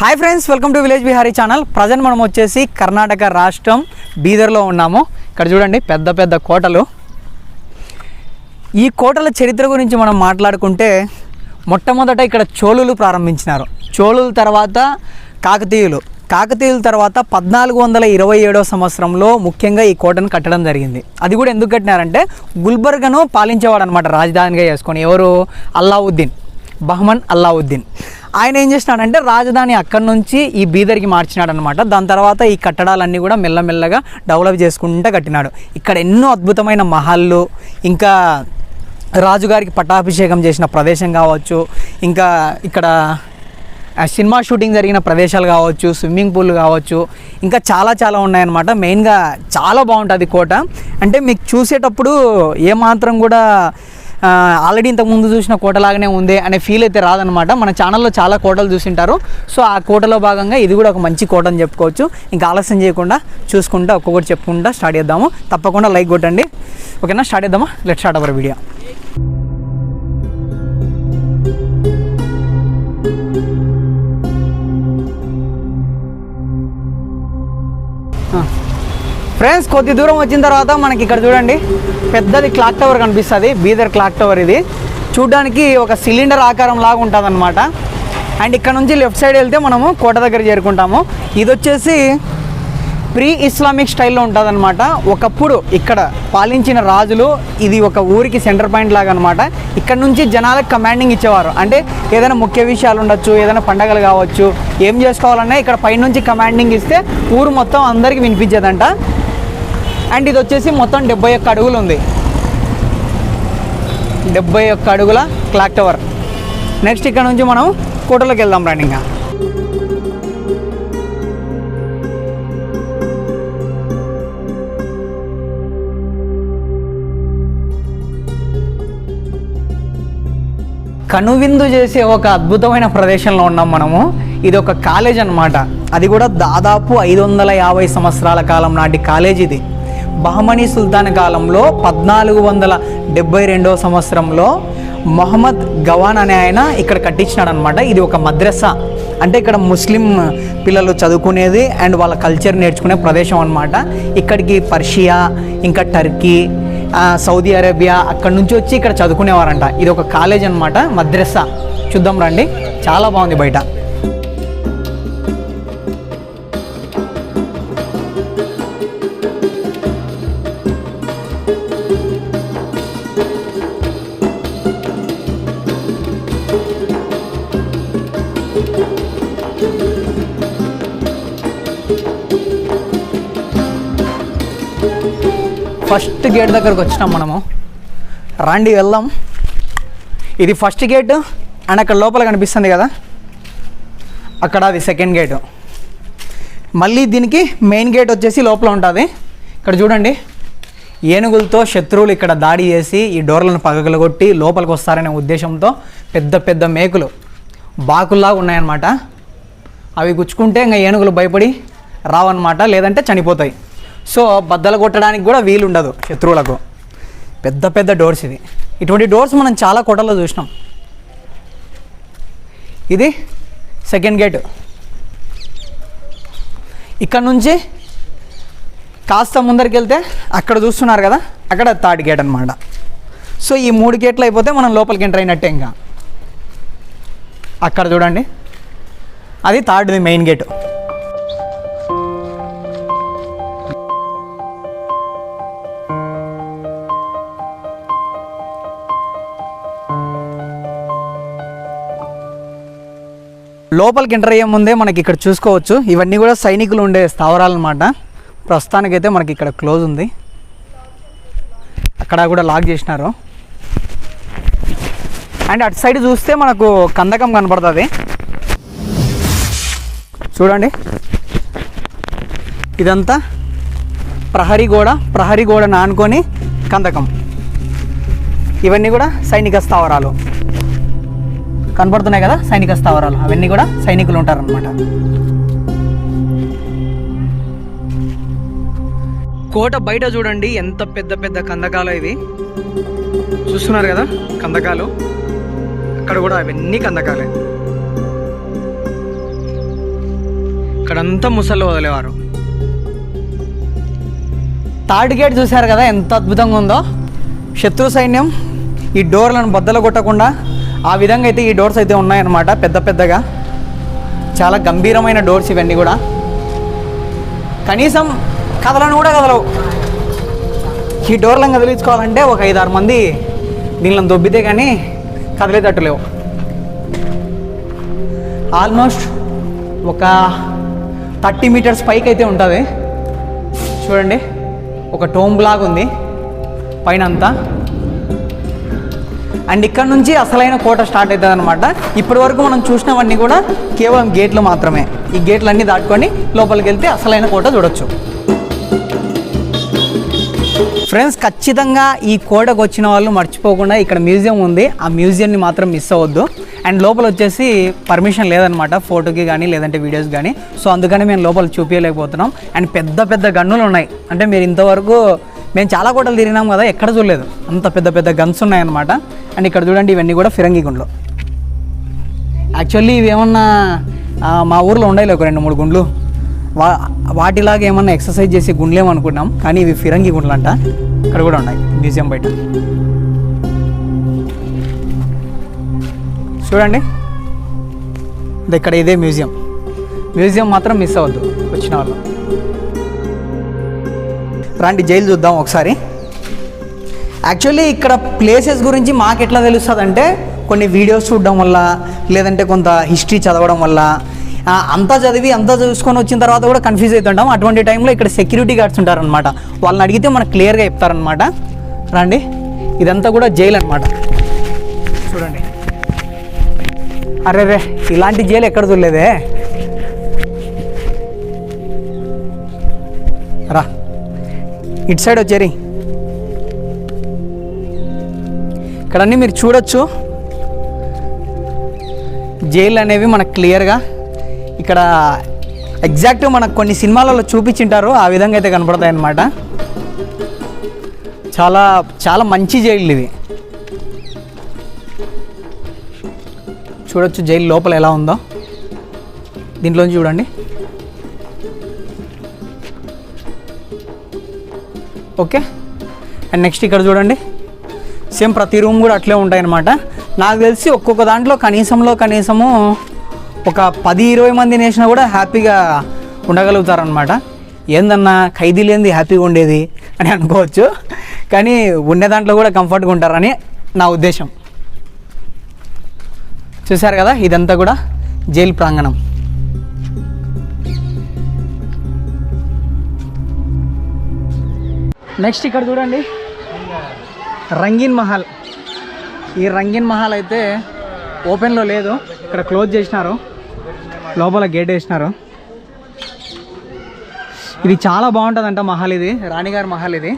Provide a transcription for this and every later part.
Hi friends, welcome to village Vihari channel. Present మనం వచ్చేసి కర్ణాటక రాష్ట్రం బీదర్లో ఉన్నాము. ఇక్కడ చూడండి పెద్ద పెద్ద కోటలు. ఈ కోటల చరిత్ర గురించి మనం మాట్లాడుకుంటే మొట్టమొదట ఇక్కడ చోళులు ప్రారంభించినారు. చోళుల తర్వాత కాకతీయుల తర్వాత 1427వ సంవత్సరంలో ముఖ్యంగా ఈ కోటను కట్టడం జరిగింది. అది కూడా ఎందుకు కట్టినారంటే గుల్బర్గను పాలించేవాడు అనమాట రాజధానిగా చేసుకొని. ఎవరు? బహమన్ అల్లావుద్దీన్. ఆయన ఏం చేసినాడంటే రాజధాని అక్కడి నుంచి ఈ బీదర్కి మార్చినాడు అనమాట. దాని తర్వాత ఈ కట్టడాలన్నీ కూడా మెల్లమెల్లగా డెవలప్ చేసుకుంటూ కట్టినాడు. ఇక్కడ ఎన్నో అద్భుతమైన మహళ్ళు, ఇంకా రాజుగారికి పట్టాభిషేకం చేసిన ప్రదేశం కావచ్చు, ఇంకా ఇక్కడ సినిమా షూటింగ్ జరిగిన ప్రదేశాలు కావచ్చు, స్విమ్మింగ్ పూల్ కావచ్చు, ఇంకా చాలా ఉన్నాయన్నమాట. మెయిన్గా చాలా బాగుంటుంది కోట. అంటే మీకు చూసేటప్పుడు ఏమాత్రం కూడా ఆల్రెడీ ఇంతకుముందు చూసిన కోటలాగానే ఉంది అనే ఫీల్ అయితే రాదనమాట. మన ఛానల్లో చాలా కోటలు చూసింటారు. సో ఆ కోటలో భాగంగా ఇది కూడా ఒక మంచి కోట అని చెప్పుకోవచ్చు. ఇంకా ఆలస్యం చేయకుండా చూసుకుంటా ఒక్కొక్కటి చెప్పుకుంటా స్టార్ట్ చేద్దాము. తప్పకుండా లైక్ కొట్టండి. ఓకేనా, స్టార్ట్ చేద్దామా? Let's start our video. Friends, కొద్ది దూరం వచ్చిన తర్వాత మనకి ఇక్కడ చూడండి పెద్దది క్లాక్ టవర్ కనిపిస్తుంది. Bidar clock tower. ఇది చూడడానికి ఒక సిలిండర్ ఆకారం లాగా ఉంటుంది అనమాట. అండ్ ఇక్కడ నుంచి లెఫ్ట్ సైడ్ వెళ్తే మనము కోట దగ్గర చేరుకుంటాము. ఇది వచ్చేసి ప్రీ ఇస్లామిక్ స్టైల్లో ఉంటుంది అనమాట. ఒకప్పుడు ఇక్కడ పాలించిన రాజులు ఇది ఒక ఊరికి సెంటర్ పాయింట్ లాగా అనమాట. ఇక్కడ నుంచి జనాలకు కమాండింగ్ ఇచ్చేవారు. అంటే ఏదైనా ముఖ్య విషయాలు ఉండొచ్చు, ఏదైనా పండగలు కావచ్చు, ఏం చేసుకోవాలన్నా ఇక్కడ పైనుంచి కమాండింగ్ ఇస్తే ఊరు మొత్తం అందరికీ వినిపించేదంట. అండ్ ఇది వచ్చేసి మొత్తం 71 అడుగులు ఉంది. 71 అడుగుల క్లాక్ టవర్. నెక్స్ట్ ఇక్కడ నుంచి మనం కోటలోకి వెళ్దాం రండి. ఇంకా కనువిందు చేసే ఒక అద్భుతమైన ప్రదేశంలో ఉన్నాం మనము. ఇది ఒక కాలేజ్ అన్నమాట. అది కూడా దాదాపు 550 సంవత్సరాల కాలం నాటి కాలేజ్ ఇది. బహమనీ సుల్తాన్ కాలంలో 1472వ సంవత్సరంలో మొహమ్మద్ గవాన్ అనే ఆయన ఇక్కడ కట్టించినాడు అనమాట. ఇది ఒక మద్రసా, అంటే ఇక్కడ ముస్లిం పిల్లలు చదువుకునేది అండ్ వాళ్ళ కల్చర్ నేర్చుకునే ప్రదేశం అనమాట. ఇక్కడికి పర్షియా, ఇంకా టర్కీ, సౌదీ అరేబియా అక్కడ నుంచి వచ్చి ఇక్కడ చదువుకునేవారంట. ఇది ఒక కాలేజ్ అనమాట, మద్రసా. చూద్దాం రండి, చాలా బాగుంది బయట. ఫస్ట్ గేట్ దగ్గరకు వచ్చినాం మనము. రండి వెళ్దాం. ఇది ఫస్ట్ గేట్ అండ్ అక్కడ లోపల కనిపిస్తుంది కదా, అక్కడ అది సెకండ్ గేటు. మళ్ళీ దీనికి మెయిన్ గేట్ వచ్చేసి లోపల ఉంటుంది. ఇక్కడ చూడండి ఏనుగులతో శత్రువులు ఇక్కడ దాడి చేసి ఈ డోర్లను పగలగొట్టి లోపలికి వస్తారనే ఉద్దేశంతో పెద్ద పెద్ద మేకులు బాకుల్లాగా ఉన్నాయన్నమాట. అవి గుచ్చుకుంటే ఇంకా ఏనుగులు భయపడి రావన్నమాట, లేదంటే చనిపోతాయి. సో బద్దలు కొట్టడానికి కూడా వీలు ఉండదు శత్రువులకు. పెద్ద పెద్ద డోర్స్ ఇది. ఇటువంటి డోర్స్ మనం చాలా కోటల్లో చూసినాం. ఇది సెకండ్ గేటు. ఇక్కడ నుంచి కాస్త ముందరికి వెళ్తే అక్కడ చూస్తున్నారు కదా, అక్కడ థర్డ్ గేట్ అనమాట. సో ఈ 3 గేట్లు అయిపోతే మనం లోపలికి ఎంటర్ అయినట్టే. ఇంకా అక్కడ చూడండి అది థర్డ్ది మెయిన్ గేటు. లోపలికి ఎంటర్ అయ్యే ముందే మనకి ఇక్కడ చూసుకోవచ్చు ఇవన్నీ కూడా సైనికులు ఉండే స్థావరాలు అన్నమాట. ప్రస్తుతానికైతే మనకి ఇక్కడ క్లోజ్ ఉంది, అక్కడ కూడా లాక్ చేసినారు. అండ్ అటు సైడ్ చూస్తే మనకు కందకం కనపడుతుంది. చూడండి ఇదంతా ప్రహరీ గోడ నానుకొని కందకం. ఇవన్నీ కూడా సైనిక స్థావరాలు కనపడుతున్నాయి కదా, సైనిక స్థావరాలు. అవన్నీ కూడా సైనికులు ఉంటారనమాట. కోట బయట చూడండి ఎంత పెద్ద పెద్ద కందకాలు ఇవి. చూస్తున్నారు కదా కందకాలు. అక్కడ కూడా అవన్నీ కందకాలే. ఇక్కడంతా ముసళ్ళు వదిలేవారు. థర్డ్ గేట్ చూశారు కదా ఎంత అద్భుతంగా ఉందో. శత్రు సైన్యం ఈ డోర్లను బద్దలు కొట్టకుండా ఆ విధంగా అయితే ఈ డోర్స్ అయితే ఉన్నాయన్నమాట. పెద్ద పెద్దగా చాలా గంభీరమైన డోర్స్ ఇవన్నీ కూడా. కనీసం కదలను కూడా కదలవు. ఈ డోర్లను కదిలించుకోవాలంటే ఒక 5-6 మంది దీనిని దొబ్బితే కానీ కదిలేటట్టు లేవు. ఆల్మోస్ట్ ఒక 30 మీటర్స్ పైకి అయితే ఉంటుంది. చూడండి, ఒక టోంబ్ లాగా ఉంది పైన అంతా. అండ్ ఇక్కడ నుంచి అసలైన కోట స్టార్ట్ అవుతుంది అనమాట. ఇప్పటి వరకు మనం చూసినవన్నీ కూడా కేవలం గేట్లు మాత్రమే. ఈ గేట్లన్నీ దాటుకొని లోపలికి వెళ్తే అసలైన కోట చూడొచ్చు. ఫ్రెండ్స్, ఖచ్చితంగా ఈ కోటకు వచ్చిన వాళ్ళు మర్చిపోకుండా ఇక్కడ మ్యూజియం ఉంది, ఆ మ్యూజియంని మాత్రం మిస్ అవ్వద్దు. అండ్ లోపల వచ్చేసి పర్మిషన్ లేదనమాట ఫోటోకి కానీ లేదంటే వీడియోస్ కానీ. సో అందుకని మేము లోపల చూపించలేకపోతున్నాం. అండ్ పెద్ద పెద్ద గన్నులు ఉన్నాయి. అంటే మీరు ఇంతవరకు మేము చాలా కోటలు తిరిగినాం కదా, ఎక్కడ చూడలేదు అంత పెద్ద పెద్ద గన్స్ ఉన్నాయన్నమాట. అండ్ ఇక్కడ చూడండి, ఇవన్నీ కూడా ఫిరంగి గుండ్లు. యాక్చువల్లీ ఇవి ఏమన్నా మా ఊర్లో ఉండేవి ఒక 2-3 గుండ్లు. వాటిలాగా ఏమన్నా ఎక్సర్సైజ్ చేసే గుండ్లు ఏమనుకున్నాం, కానీ ఇవి ఫిరంగి గుండ్లు అంట. ఇక్కడ కూడా ఉన్నాయి మ్యూజియం బయట. చూడండి, ఇక్కడ ఇదే మ్యూజియం మాత్రం మిస్ అవ్వద్దు వచ్చిన వాళ్ళు. రండి జైలు చూద్దాం ఒకసారి. యాక్చువల్లీ ఇక్కడ ప్లేసెస్ గురించి మాకు ఎట్లా తెలుస్తుంది అంటే కొన్ని వీడియోస్ చూడడం వల్ల లేదంటే కొంత హిస్టరీ చదవడం వల్ల. అంతా చదివి అంతా చూసుకొని వచ్చిన తర్వాత కూడా కన్ఫ్యూజ్ అవుతుంటాం. అటువంటి టైంలో ఇక్కడ సెక్యూరిటీ గార్డ్స్ ఉంటారనమాట. వాళ్ళని అడిగితే మనకు క్లియర్గా చెప్తారనమాట. రండి, ఇదంతా కూడా జైలు అనమాట. చూడండి, అరే ఇలాంటి జైలు ఎక్కడ చూడలేదే. రా ఇటు సైడ్ వచ్చేరి. ఇక్కడ అన్నీ మీరు చూడొచ్చు. జైలు అనేవి మనకు క్లియర్గా ఇక్కడ ఎగ్జాక్ట్ మనకు కొన్ని సినిమాలలో చూపించింటారు, ఆ విధంగా అయితే కనపడతాయి అన్నమాట. చాలా చాలా మంచి జైలు ఇవి. చూడొచ్చు జైలు లోపల ఎలా ఉందో. దీంట్లోంచి చూడండి. ఓకే, అండ్ నెక్స్ట్ ఇక్కడ చూడండి, సేమ్ ప్రతి రూమ్ కూడా అట్లే ఉంటాయన్నమాట. నాకు తెలిసి ఒక్కొక్క దాంట్లో కనీసము ఒక 10-20 మందిని వేసినా కూడా హ్యాపీగా ఉండగలుగుతారనమాట. ఏందన్నా ఖైదీ లేనిది హ్యాపీగా ఉండేది అని అనుకోవచ్చు, కానీ ఉండే దాంట్లో కూడా కంఫర్ట్గా ఉంటారని నా ఉద్దేశం. చూశారు కదా, ఇదంతా కూడా జైలు ప్రాంగణం. నెక్స్ట్ ఇక్కడ చూడండి, రంగీన్ మహల్. ఈ రంగీన్ మహల్ అయితే ఓపెన్లో లేదు, ఇక్కడ క్లోజ్ చేసినారు, లోపల గేట్ వేసినారు. ఇది చాలా బాగుంటుందంట మహల్. ఇది రాణిగారి మహల్. ఇది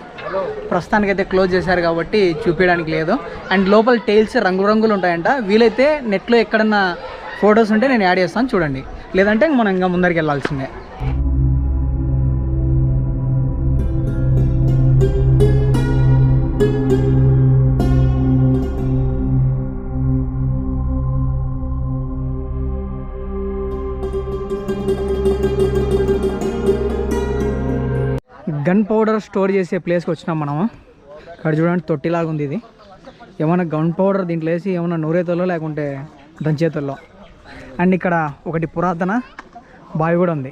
ప్రస్తుతానికైతే క్లోజ్ చేశారు కాబట్టి చూపించడానికి లేదు. అండ్ లోపల టైల్స్ రంగురంగులు ఉంటాయంట. వీలైతే నెట్లో ఎక్కడన్నా ఫొటోస్ ఉంటే నేను యాడ్ చేస్తాను, చూడండి. లేదంటే మనం ఇంకా ముందరికి వెళ్ళాల్సిందే. గన్ పౌడర్ స్టోర్ చేసే ప్లేస్కి వచ్చినాం మనము. ఇక్కడ చూడండి, తొట్టిలాగా ఉంది ఇది. ఏమైనా గన్ పౌడర్ దీంట్లో వేసి ఏమైనా నూరేతోలో లేకుంటే దంచేతల్లో. అండ్ ఇక్కడ ఒకటి పురాతన బావి కూడా ఉంది.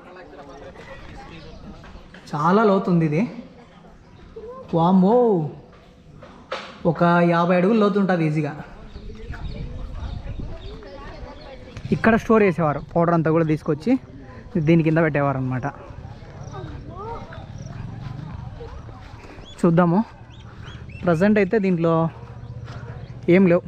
చాలా లోతుంది ఇది. వామ్మో, ఒక 50 అడుగులు లోతు ఉంటుంది ఈజీగా. ఇక్కడ స్టోర్ చేసేవారు పౌడర్ అంతా కూడా తీసుకొచ్చి దీని కింద పెట్టేవారు అనమాట. చూద్దాము. ప్రజెంట్ అయితే దీంట్లో ఏం లేవు.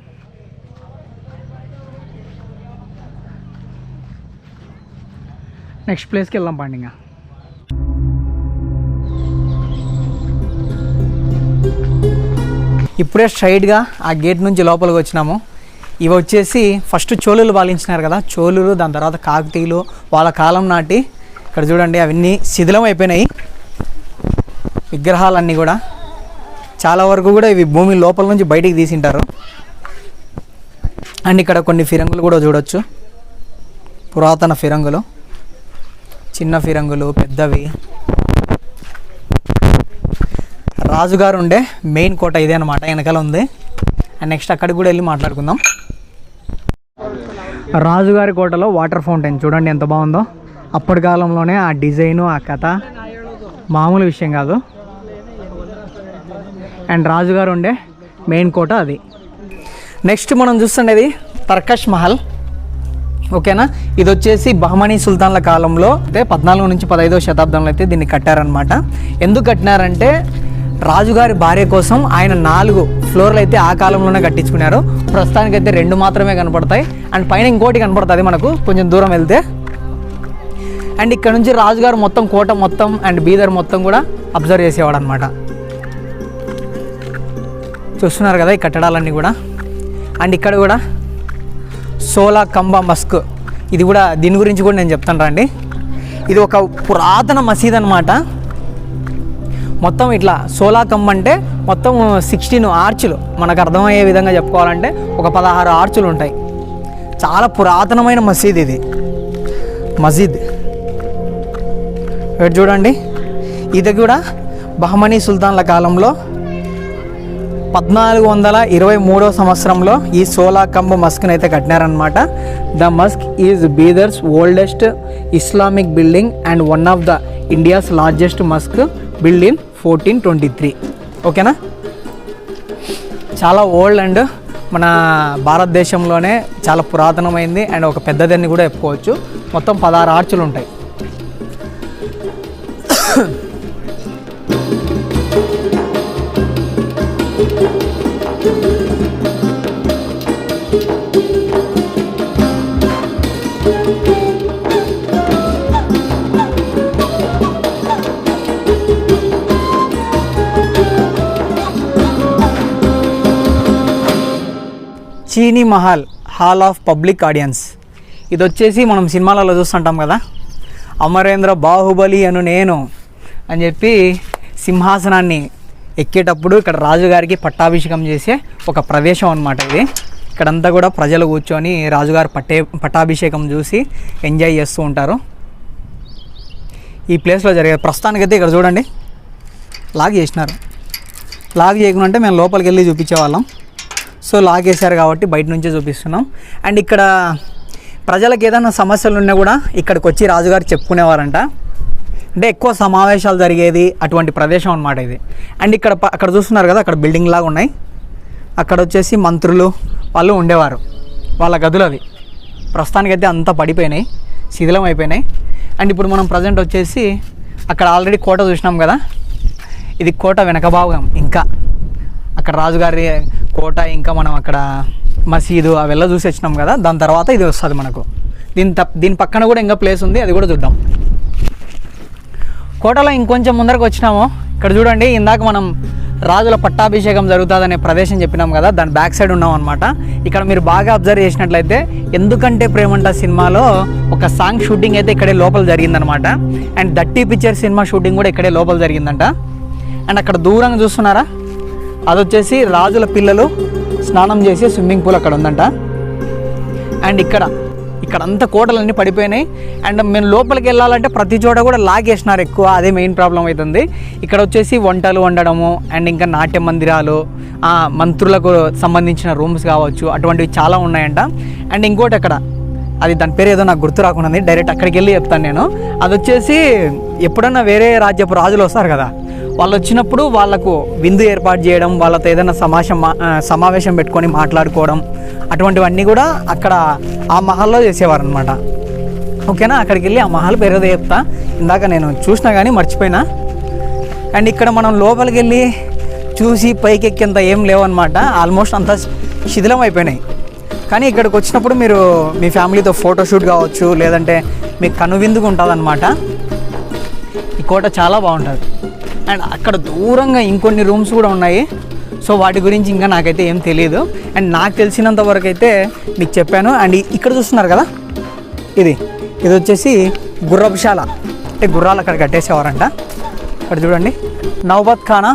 నెక్స్ట్ ప్లేస్కి వెళ్దాం పండి. ఇంకా ఇప్పుడే స్ట్రైట్గా ఆ గేట్ నుంచి లోపలికి వచ్చినాము. ఇవి వచ్చేసి ఫస్ట్ చోళులు పాలించినారు కదా, చోళులు, దాని తర్వాత కాకతీయులు, వాళ్ళ కాలం నాటి. ఇక్కడ చూడండి, అవన్నీ శిథిలం అయిపోయినాయి విగ్రహాలన్నీ కూడా. చాలా వరకు కూడా ఇవి భూమి లోపల నుంచి బయటికి తీసింటారు. అండ్ ఇక్కడ కొన్ని ఫిరంగులు కూడా చూడొచ్చు, పురాతన ఫిరంగులు. చిన్న ఫిరంగులు, పెద్దవి. రాజుగారు ఉండే మెయిన్ కోట ఇదే అనమాట, వెనకాల ఉంది. అండ్ నెక్స్ట్ అక్కడికి కూడా వెళ్ళి మాట్లాడుకుందాం. రాజుగారి కోటలో వాటర్ ఫౌంటైన్ చూడండి ఎంత బాగుందో. అప్పటి కాలంలోనే ఆ డిజైను, ఆ కథ మామూలు విషయం కాదు. అండ్ రాజుగారు ఉండే మెయిన్ కోట అది. నెక్స్ట్ మనం చూస్తుండేది తర్కష్ మహల్. ఓకేనా, ఇది వచ్చేసి బహమనీ సుల్తాన్ల కాలంలో అంటే 14 నుంచి 15వ శతాబ్దంలో అయితే దీన్ని కట్టారనమాట. ఎందుకు కట్టినారంటే రాజుగారి భార్య కోసం ఆయన 4 ఫ్లోర్లు అయితే ఆ కాలంలోనే కట్టించుకున్నారు. ప్రస్తుతానికైతే 2 మాత్రమే కనపడతాయి. అండ్ పైన ఇంకోటి కనపడుతుంది మనకు కొంచెం దూరం వెళ్తే. అండ్ ఇక్కడ నుంచి రాజుగారు మొత్తం కోట మొత్తం అండ్ బీదర్ మొత్తం కూడా అబ్జర్వ్ చేసేవాడు అనమాట. చూస్తున్నారు కదా ఈ కట్టడాలన్నీ కూడా. అండ్ ఇక్కడ కూడా సోలా కంబా మస్క్, ఇది కూడా దీని గురించి కూడా నేను చెప్తాను రండి. ఇది ఒక పురాతన మసీద్ అనమాట. మొత్తం ఇట్లా సోలా కంబ్ అంటే మొత్తం 16 ఆర్చులు, మనకు అర్థమయ్యే విధంగా చెప్పుకోవాలంటే ఒక 16 ఆర్చులు ఉంటాయి. చాలా పురాతనమైన మసీద్ ఇది. మసీద్ చూడండి, ఇది కూడా బహమనీ సుల్తాన్ల కాలంలో 1423వ సంవత్సరంలో ఈ సోలా కంబ్ మస్క్ని అయితే కట్టినారనమాట. The mosque is Bidar's oldest Islamic building and one of the India's largest mosque build in 1423. ఓకేనా, చాలా ఓల్డ్ అండ్ మన భారతదేశంలోనే చాలా పురాతనమైంది అండ్ ఒక పెద్దదాన్ని కూడా చెప్పుకోవచ్చు. మొత్తం 16 ఆర్చులు ఉంటాయి. Chini Mahal, hall of public audience. ఇది వచ్చేసి మనం సినిమాలలో చూస్తుంటాం కదా, అమరేంద్ర బాహుబలి అను నేను అని చెప్పి సింహాసనాన్ని ఎక్కేటప్పుడు ఇక్కడ రాజుగారికి పట్టాభిషేకం చేసే ఒక ప్రదేశం అన్నమాట ఇది. ఇక్కడంతా కూడా ప్రజలు కూర్చొని రాజుగారు పట్టాభిషేకం చూసి ఎంజాయ్ చేస్తూ ఉంటారు. ఈ ప్లేస్లో జరిగేది ప్రస్తుతానికైతే ఇక్కడ చూడండి లాగ్ చేసినారు. లాగ్ చేయకుండా మేము లోపలికి వెళ్ళి చూపించేవాళ్ళం. సో లాగ్ చేశారు కాబట్టి బయట నుంచే చూపిస్తున్నాం. అండ్ ఇక్కడ ప్రజలకు ఏదైనా సమస్యలు ఉన్నా కూడా ఇక్కడికి వచ్చి రాజుగారు చెప్పుకునేవారంట. అంటే ఎక్కువ సమావేశాలు జరిగేది అటువంటి ప్రదేశం అన్నమాట ఇది. అండ్ అక్కడ చూస్తున్నారు కదా, అక్కడ బిల్డింగ్ లాగా ఉన్నాయి. అక్కడ వచ్చేసి మంత్రులు వాళ్ళు ఉండేవారు, వాళ్ళ గదులు అవి. ప్రస్తుతానికైతే అంతా పడిపోయినాయి, శిథిలం అయిపోయినాయి. అండ్ ఇప్పుడు మనం ప్రజెంట్ వచ్చేసి అక్కడ ఆల్రెడీ కోట చూసినాం కదా, ఇది కోట వెనక భాగం. ఇంకా అక్కడ రాజుగారి కోట, ఇంకా మనం అక్కడ మసీదు అವೆಲ್ಲ చూసి వచ్చినాం కదా, దాని తర్వాత ఇది వస్తుంది మనకు. దీని పక్కన కూడా ఇంకా ప్లేస్ ఉంది, అది కూడా చూద్దాం. కోటలో ఇంకొంచెం ముందరకు వచ్చినాము. ఇక్కడ చూడండి, ఇందాక మనం రాజుల పట్టాభిషేకం జరుగుతుందనే ప్రదేశం చెప్పినాం కదా, దాని బ్యాక్ సైడ్ ఉన్నాం అనమాట. ఇక్కడ మీరు బాగా అబ్జర్వ్ చేసినట్లయితే ఎందుకంటే ప్రేమంట సినిమాలో ఒక సాంగ్ షూటింగ్ అయితే ఇక్కడే లోపల జరిగిందనమాట. అండ్ దట్టి పిక్చర్ సినిమా షూటింగ్ కూడా ఇక్కడే లోపల జరిగిందంట. అండ్ అక్కడ దూరంగా చూస్తున్నారా, అది వచ్చేసి రాజుల పిల్లలు స్నానం చేసే స్విమ్మింగ్ పూల్ అక్కడ ఉందంట. అండ్ ఇక్కడ అంతా కోటలన్నీ పడిపోయినాయి. అండ్ మేము లోపలికి వెళ్ళాలంటే ప్రతి చోట కూడా లాగేసినారు ఎక్కువ, అదే మెయిన్ ప్రాబ్లం అవుతుంది. ఇక్కడ వచ్చేసి వంటలు వండడము అండ్ ఇంకా నాట్య మందిరాలు, మంత్రులకు సంబంధించిన రూమ్స్ కావచ్చు, అటువంటివి చాలా ఉన్నాయంట. అండ్ ఇంకోటి అక్కడ, అది దాని పేరు ఏదో నాకు గుర్తు రాకుండా, డైరెక్ట్ అక్కడికి వెళ్ళి చెప్తాను నేను. అది వచ్చేసి ఎప్పుడన్నా వేరే రాజ్యపు రాజులు వస్తారు కదా, వాళ్ళు వచ్చినప్పుడు వాళ్ళకు విందు ఏర్పాటు చేయడం, వాళ్ళతో ఏదైనా సమావేశం పెట్టుకొని మాట్లాడుకోవడం, అటువంటివన్నీ కూడా అక్కడ ఆ మహల్లో చేసేవారు అనమాట. ఓకేనా, అక్కడికి వెళ్ళి ఆ మహల్ పేరు చెప్తా, ఇందాక నేను చూసినా కానీ మర్చిపోయినా. అండ్ ఇక్కడ మనం లోపలికి వెళ్ళి చూసి పైకి ఎక్కేంత ఏం లేవన్నమాట, ఆల్మోస్ట్ అంతా శిథిలం అయిపోయినాయి. కానీ ఇక్కడికి వచ్చినప్పుడు మీరు మీ ఫ్యామిలీతో ఫోటోషూట్ కావచ్చు, లేదంటే మీకు కనువిందుకు ఉంటుంది అనమాట. ఈ కోట చాలా బాగుంటుంది. అండ్ అక్కడ దూరంగా ఇంకొన్ని రూమ్స్ కూడా ఉన్నాయి. సో వాటి గురించి ఇంకా నాకైతే ఏం తెలియదు. అండ్ నాకు తెలిసినంత వరకు అయితే మీకు చెప్పాను. అండ్ ఇక్కడ చూస్తున్నారు కదా, ఇది వచ్చేసి గుర్రపుశాల, అంటే గుర్రాలు అక్కడ కట్టేసేవారంట. ఇక్కడ చూడండి, నౌబత్ ఖానా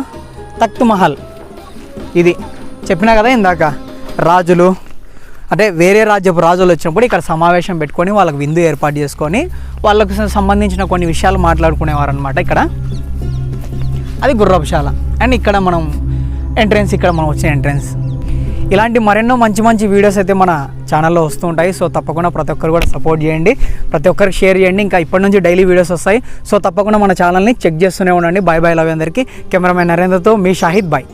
తఖ్త్ మహల్. ఇది చెప్పినా కదా ఇందాక, రాజులు అంటే వేరే రాజ్యపు రాజులు వచ్చినప్పుడు ఇక్కడ సమావేశం పెట్టుకొని వాళ్ళకి విందు ఏర్పాటు చేసుకొని వాళ్ళకు సంబంధించిన కొన్ని విషయాలు మాట్లాడుకునేవారు అనమాట ఇక్కడ. అది గుర్రపుశాల. అండ్ ఇక్కడ మనం ఎంట్రెన్స్, ఇక్కడ మనం వచ్చిన ఎంట్రెన్స్. ఇలాంటి మరెన్నో మంచి మంచి వీడియోస్ అయితే మన ఛానల్లో వస్తూ ఉంటాయి. సో తప్పకుండా ప్రతి ఒక్కరు కూడా సపోర్ట్ చేయండి, ప్రతి ఒక్కరికి షేర్ చేయండి. ఇంకా ఇప్పటి నుంచి డైలీ వీడియోస్ వస్తాయి. సో తప్పకుండా మన ఛానల్ని చెక్ చేస్తూనే ఉండండి. బాయ్ బాయ్, లవ్ అందరికీ. కెమెరామెన్ నరేంద్రతో మీ షాహిద్ బాయ్.